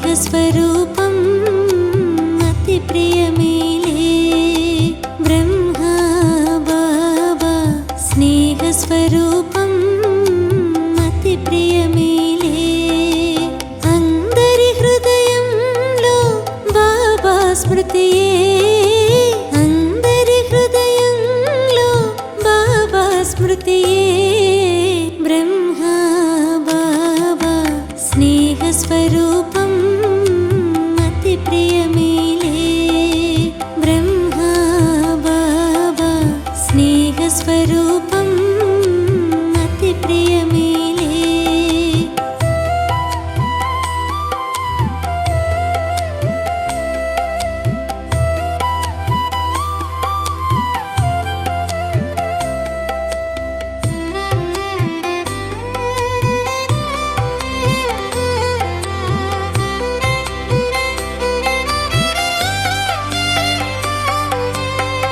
స్నేహస్వరూపం అతి ప్రియమేలే బ్రహ్మా బాబా స్నేహస్వరూపం అతి ప్రియమేలే అందరి హృదయంలో బాబా స్మృతియే అందరి హృదయంలో బాబా స్మృతియే బ్రహ్మా బాబా స్నేహస్వరూపం అతి ప్రియమేలే బ్రహ్మా బాబా స్నేహస్వరూపం అతి ప్రియమేలే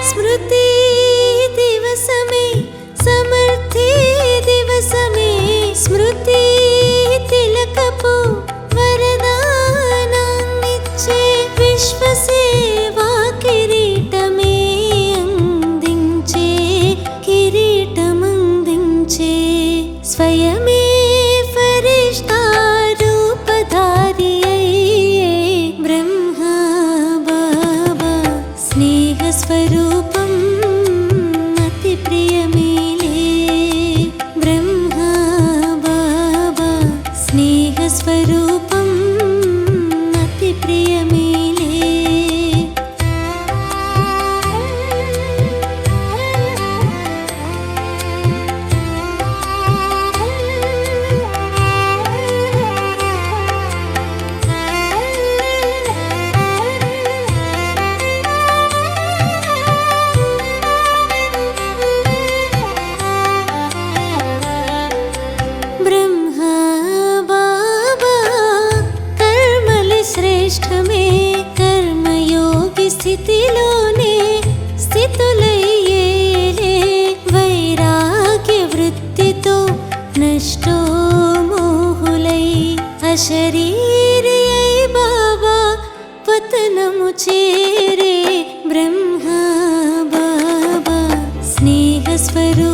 स्मृति दिवस में समर्थि दिवस में स्मृति तिलकपु वरदानान्निच्चे विश्व सेवा किरीटमे अंदिंचे किरीटमंदिंचे स्वयमे फरिश्ता रूपधारी ब्रह्मा बाबा स्नेहस्वरूपं अति प्रियमेले ब्रह्मा बाबा स्नेहस्वरूपं अति प्रियमेले ब्रह्मा बाबा कर्मलि श्रेष्ठ में कर्मयोगी स्थितिलोने स्थितुलయ్యేలే వైరాగ్య వృత్తితో నష్టో మోహులై అశరీరి అయి బాబా పతనము చేరే బ్రహ్మా బాబా స్నేహస్వరూపం